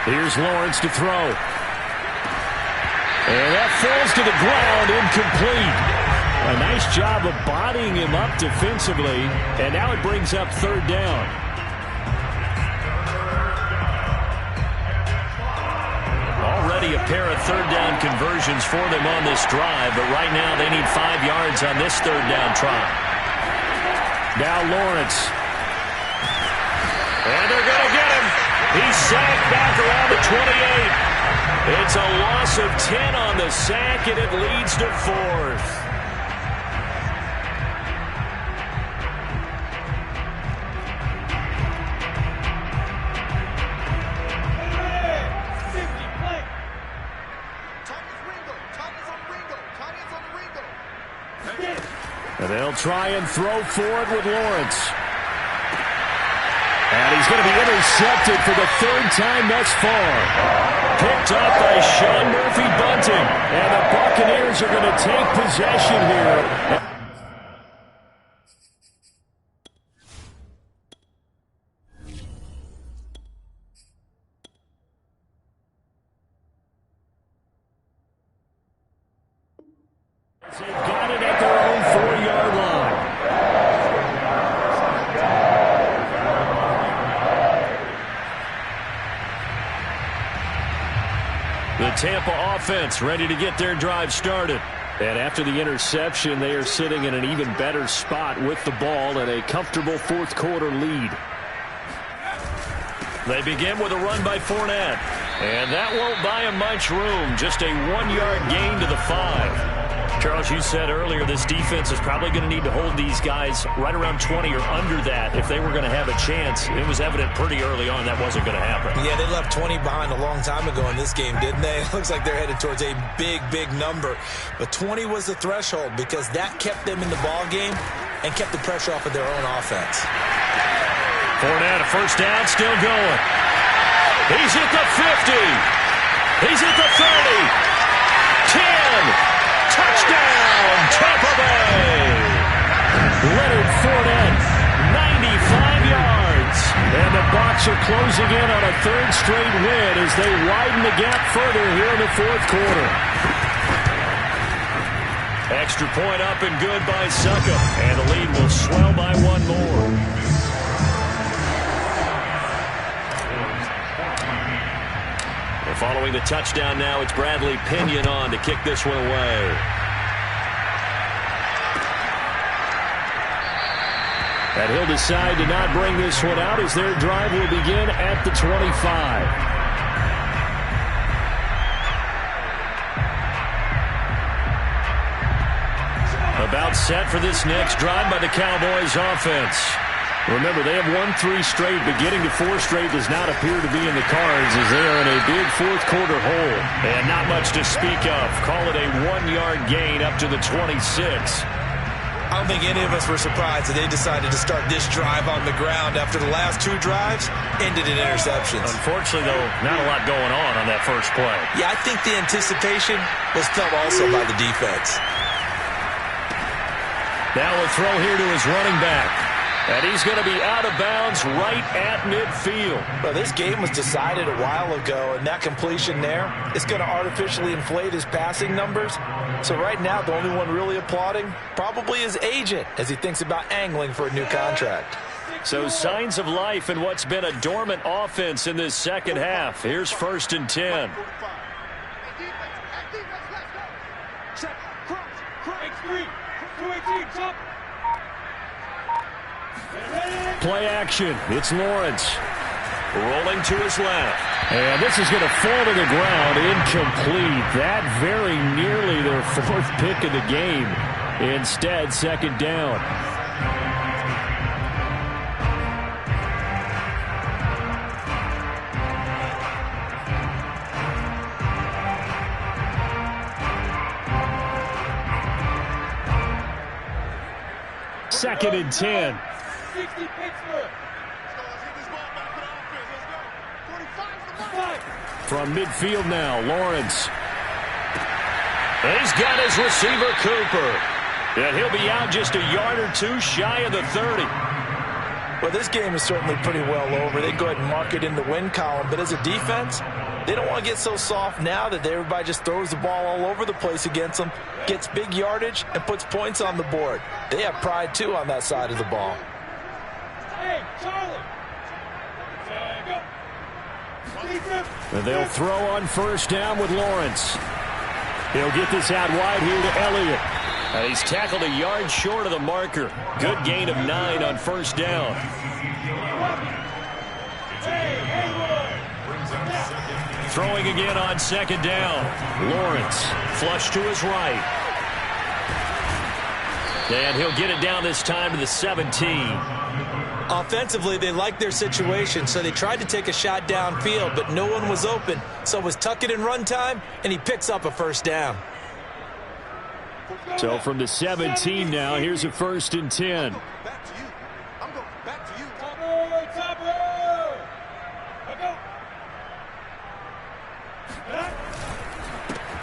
Here's Lawrence to throw. And that falls to the ground, incomplete. A nice job of bodying him up defensively, and now it brings up 3rd down. Already a pair of 3rd down conversions for them on this drive, but right now they need 5 yards on this 3rd down try. Now Lawrence. And they're going to get him. He's sacked back around the 28. It's a loss of 10 on the sack, and it leads to 4th. And they'll try and throw forward with Lawrence. And he's going to be intercepted for the 3rd time thus far. Picked up by Sean Murphy-Bunting. And the Buccaneers are going to take possession here. The Tampa offense ready to get their drive started. And after the interception, they are sitting in an even better spot with the ball and a comfortable fourth quarter lead. They begin with a run by Fournette. And that won't buy him much room. Just a 1-yard gain to the 5. Charles, you said earlier this defense is probably going to need to hold these guys right around 20 or under that if they were going to have a chance. It was evident pretty early on that wasn't going to happen. Yeah, they left 20 behind a long time ago in this game, didn't they? It looks like they're headed towards a big, big number. But 20 was the threshold because that kept them in the ball game and kept the pressure off of their own offense. Fournette, a first down, still going. He's at the 50. He's at the 30. 10. Touchdown, Tampa Bay! Leonard Fournette, 95 yards. And the Bucs are closing in on a third straight win as they widen the gap further here in the fourth quarter. Extra point up and good by Suckup. And the lead will swell by one more. Following the touchdown now, it's Bradley Pinion on to kick this one away. And he'll decide to not bring this one out as their drive will begin at the 25. About set for this next drive by the Cowboys offense. Remember, they have won 3 straight, but getting to 4 straight does not appear to be in the cards as they are in a big fourth quarter hole. And not much to speak of. Call it a 1-yard gain up to the 26. I don't think any of us were surprised that they decided to start this drive on the ground after the last 2 drives ended in interceptions. Unfortunately, though, not a lot going on that first play. Yeah, I think the anticipation was felt also by the defense. Now a throw here to his running back. And he's going to be out of bounds right at midfield. Well, this game was decided a while ago, and that completion there is going to artificially inflate his passing numbers. So right now, the only one really applauding probably his agent as he thinks about angling for a new contract. So signs of life in what's been a dormant offense in this second half. Here's 1st and 10. Play action. It's Lawrence. Rolling to his left. And this is going to fall to the ground. Incomplete. That very nearly their 4th pick of the game. Instead, 2nd down. Second and 10. From midfield now, Lawrence. He's got his receiver, Cooper. And he'll be out just a yard or 2 shy of the 30. Well, this game is certainly pretty well over. They can go ahead and mark it in the win column. But as a defense, they don't want to get so soft now that everybody just throws the ball all over the place against them, gets big yardage, and puts points on the board. They have pride, too, on that side of the ball. Hey, Charlie. And they'll throw on 1st down with Lawrence. He'll get this out wide here to Elliott. And he's tackled a yard short of the marker. Good gain of 9 on 1st down. Throwing again on 2nd down. Lawrence flush to his right. And he'll get it down this time to the 17. Offensively, they liked their situation, so they tried to take a shot downfield, but no one was open. So it was tuck it and run time, and he picks up a 1st down. So from the 17 now, here's a 1st and 10. Back to you. I'm going back to you. Topper!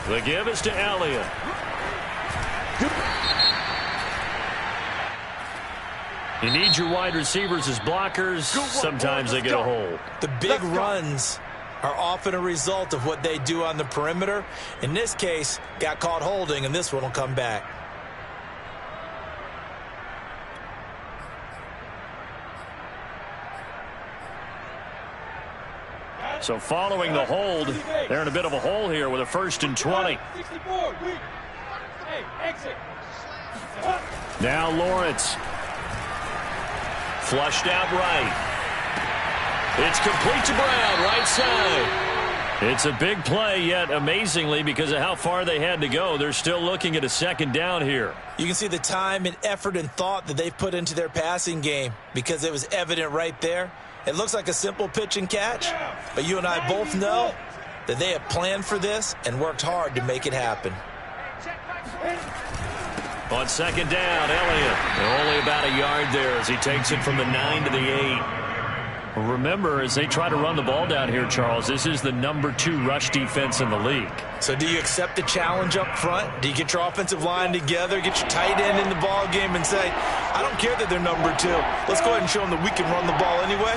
The give is to Elliott. You need your wide receivers as blockers. Sometimes they get a hole. The big runs are often a result of what they do on the perimeter. In this case, got caught holding, and this one will come back. So following the hold, they're in a bit of a hole here with a 1st and 20. Now Lawrence. Flushed out right. It's complete to Brown, right side. It's a big play, yet amazingly, because of how far they had to go, they're still looking at a 2nd down here. You can see the time and effort and thought that they've put into their passing game because it was evident right there. It looks like a simple pitch and catch, but you and I both know that they have planned for this and worked hard to make it happen. On 2nd down, Elliott. Only about a yard there as he takes it from the 9 to the 8. Remember, as they try to run the ball down here, Charles, this is the number 2 rush defense in the league. So do you accept the challenge up front? Do you get your offensive line together, get your tight end in the ball game and say, I don't care that they're number 2. Let's go ahead and show them that we can run the ball anyway?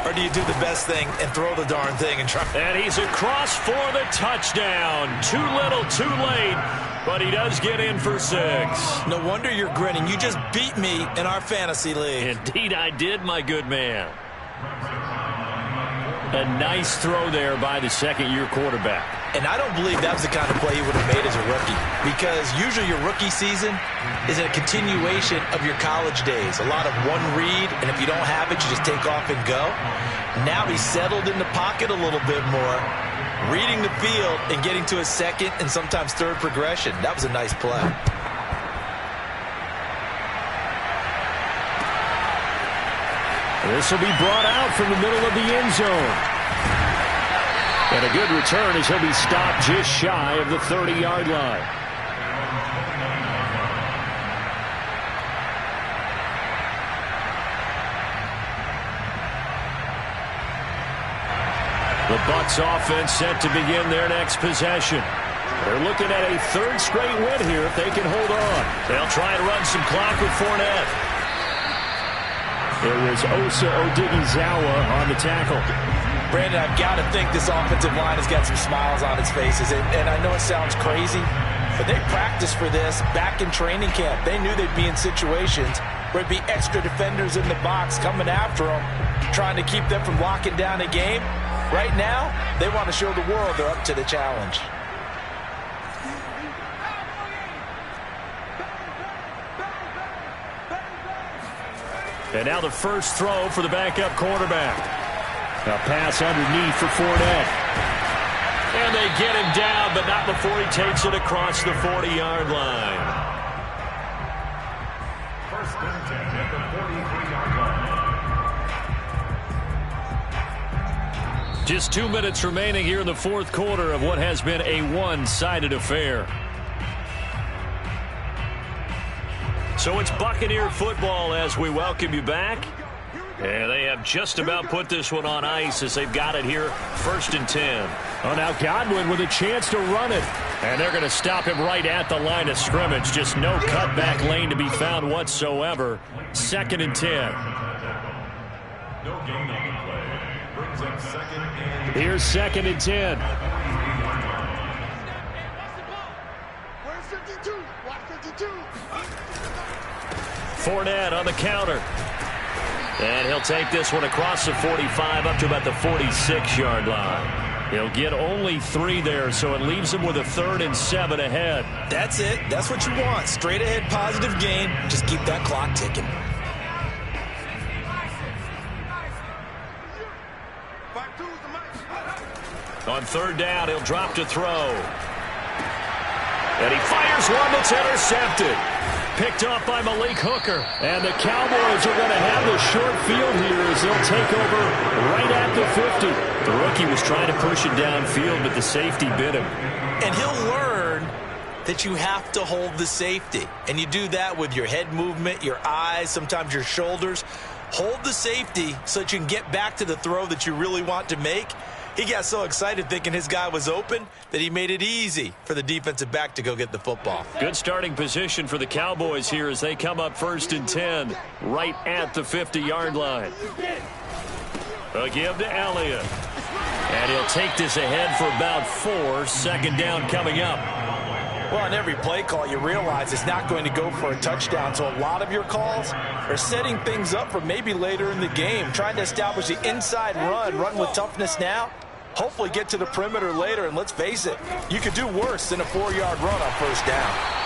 Or do you do the best thing and throw the darn thing and try? And he's across for the touchdown. Too little, too late. But he does get in for 6. No wonder you're grinning. You just beat me in our fantasy league. Indeed I did, my good man. A nice throw there by the 2nd-year quarterback. And I don't believe that was the kind of play he would have made as a rookie, because usually your rookie season is a continuation of your college days. A lot of one read, and if you don't have it, you just take off and go. Now he's settled in the pocket a little bit more, reading the field and getting to his 2nd and sometimes 3rd progression. That was a nice play. This will be brought out from the middle of the end zone. And a good return as he'll be stopped just shy of the 30-yard line. The Bucs offense set to begin their next possession. They're looking at a 3rd straight win here if they can hold on. They'll try and run some clock with Fournette. It was Osa Odighizuwa on the tackle. Brandon, I've got to think this offensive line has got some smiles on its faces. And I know it sounds crazy, but they practiced for this back in training camp. They knew they'd be in situations where it'd be extra defenders in the box coming after them, trying to keep them from locking down a game. Right now, they want to show the world they're up to the challenge. And now the first throw for the backup quarterback. A pass underneath for Fournette. And they get him down, but not before he takes it across the 40-yard line. 1st and 10 at the 43-yard line. Just 2 minutes remaining here in the 4th quarter of what has been a one-sided affair. So it's Buccaneer football as we welcome you back. And they have just about put this one on ice as they've got it here, 1st and 10. Oh, now Godwin with a chance to run it. And they're going to stop him right at the line of scrimmage. Just no cutback lane to be found whatsoever. 2nd and 10. No gain on the play. Brings up 2nd and 10. Here's 2nd and 10. Where's 52? Watch 52. Fournette on the counter. And he'll take this one across the 45 up to about the 46-yard line. He'll get only 3 there, so it leaves him with a 3rd and 7 ahead. That's it. That's what you want. Straight ahead positive gain. Just keep that clock ticking. On 3rd down, he'll drop to throw. And he fires one that's intercepted. Picked off by Malik Hooker. And the Cowboys are going to have the short field here as they'll take over right at the 50. The rookie was trying to push it downfield, but the safety bit him. And he'll learn that you have to hold the safety. And you do that with your head movement, your eyes, sometimes your shoulders. Hold the safety so that you can get back to the throw that you really want to make. He got so excited thinking his guy was open that he made it easy for the defensive back to go get the football. Good starting position for the Cowboys here as they come up 1st and 10 right at the 50-yard line. A give to Elliott. And he'll take this ahead for about 4. 2nd down coming up. Well, on every play call, you realize it's not going to go for a touchdown. So a lot of your calls are setting things up for maybe later in the game, trying to establish the inside run with toughness now. hopefully get to the perimeter later. And let's face it, you could do worse than a 4-yard run on first down.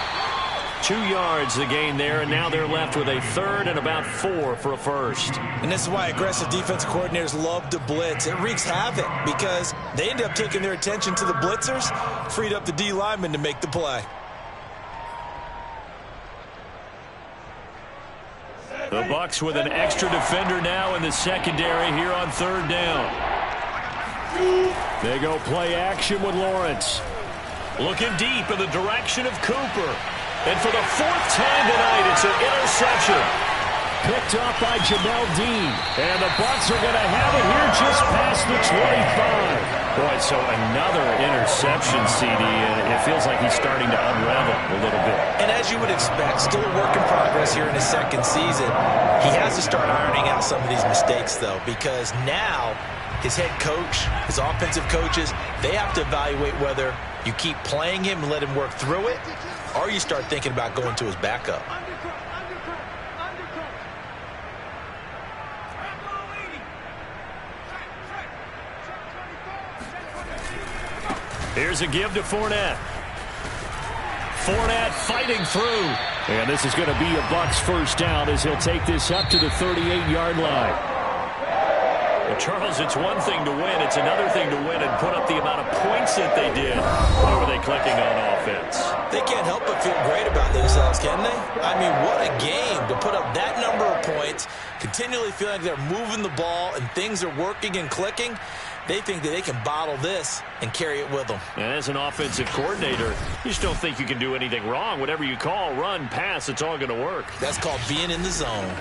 2 yards the gain there, and now they're left with a third and about 4 for a first. And this is why aggressive defensive coordinators love to blitz. It wreaks havoc because they end up taking their attention to the blitzers, freed up the D lineman to make the play. The Bucs with an extra defender now in the secondary here on third down. They go play action with Lawrence. Looking deep in the direction of Cooper. And for the 4th time tonight, it's an interception. Picked up by Jamel Dean. And the Bucs are going to have it here just past the 25. Boy, so another interception, CD, and it feels like he's starting to unravel a little bit. And as you would expect, still a work in progress here in his second season. He has to start ironing out some of these mistakes, though, because now his head coach, his offensive coaches, they have to evaluate whether you keep playing him and let him work through it, or you start thinking about going to his backup. Here's a give to Fournette. Fournette fighting through. And this is going to be a Bucs first down as he'll take this up to the 38-yard line. Well, Charles, it's one thing to win. It's another thing to win and put up the amount of points that they did. Why were they clicking on offense? They can't help but feel great about themselves, can they? I mean, what a game to put up that number of points, continually feeling like they're moving the ball and things are working and clicking. They think that they can bottle this and carry it with them. And as an offensive coordinator, you just don't think you can do anything wrong. Whatever you call, run, pass, it's all going to work. That's called being in the zone.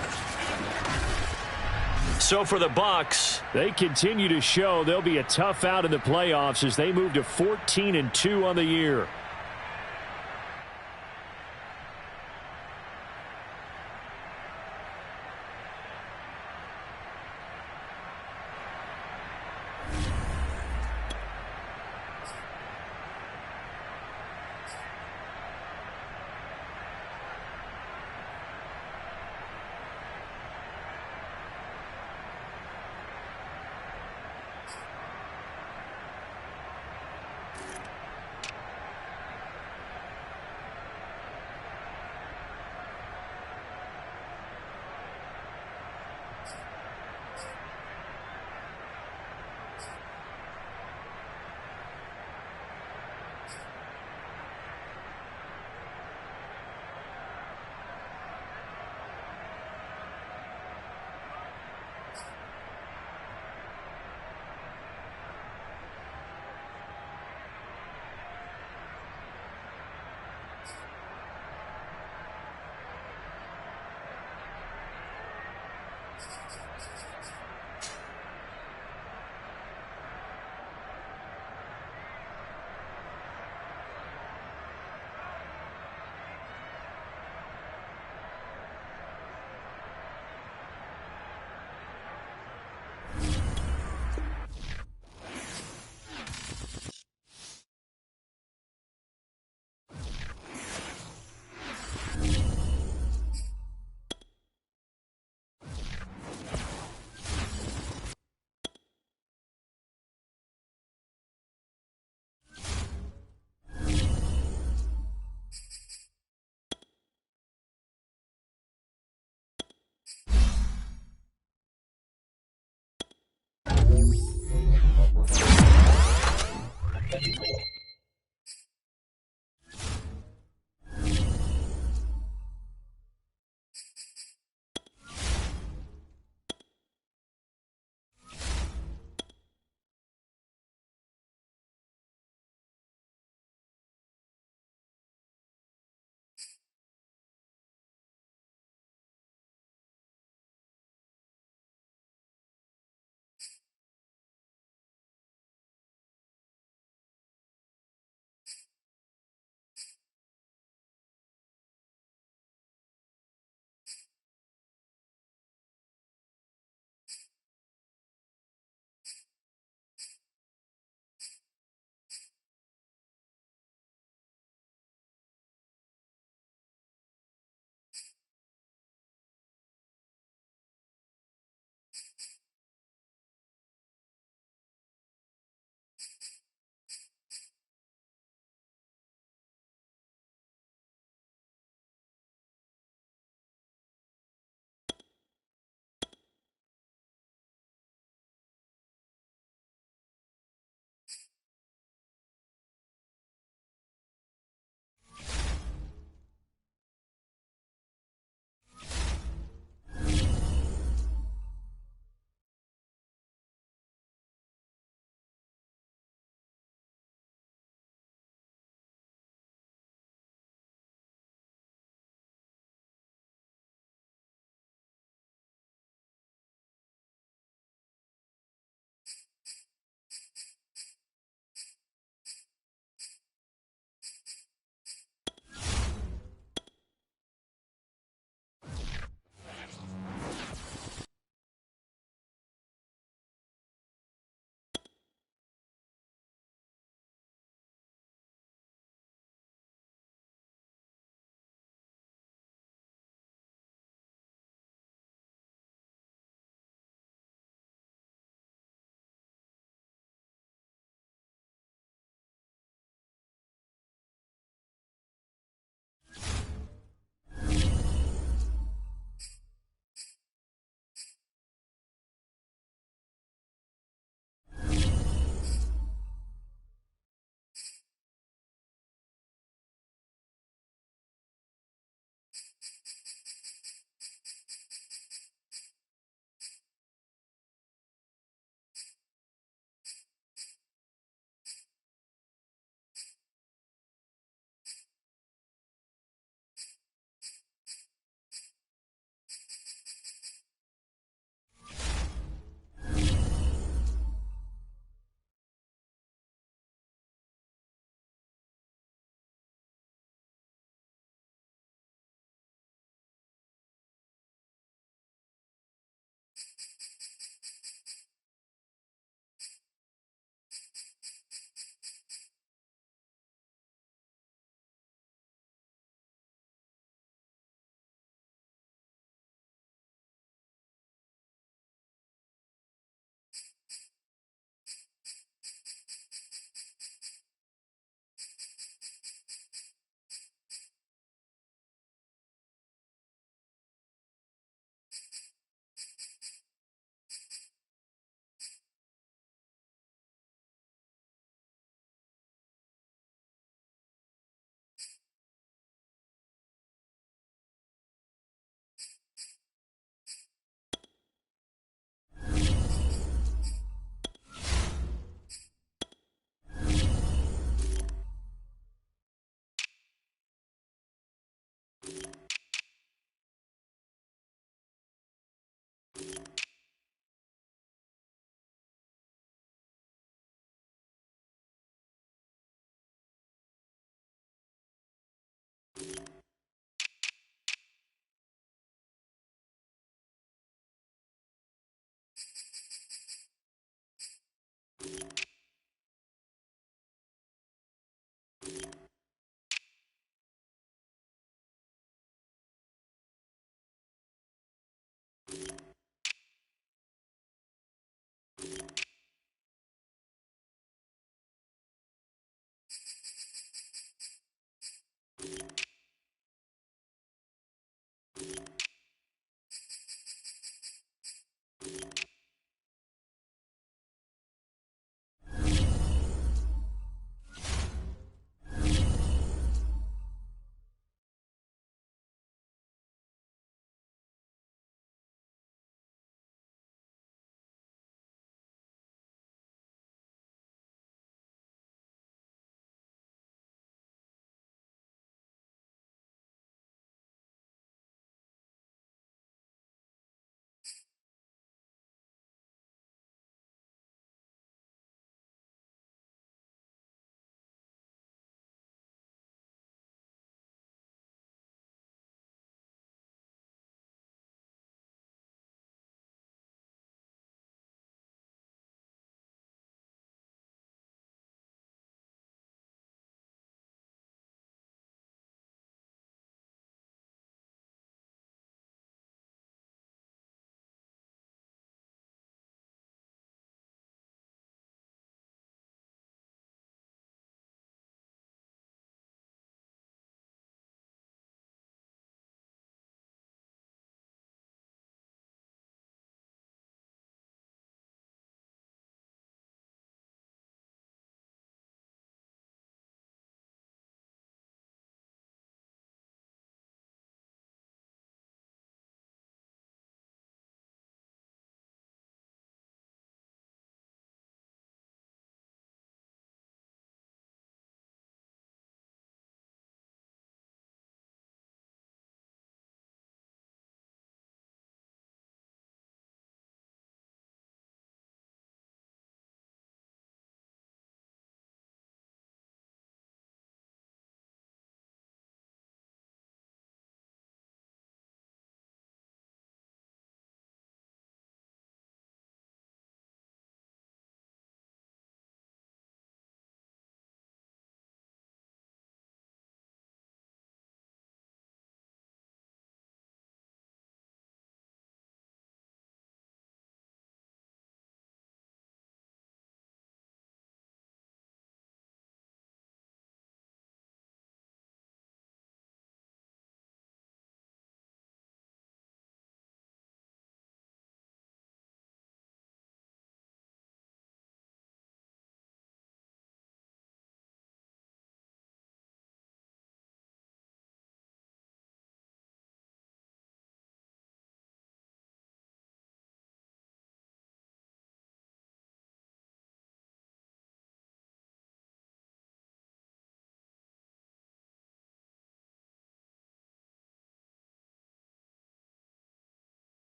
So for the Bucs, they continue to show they'll be a tough out in the playoffs as they move to 14-2 on the year.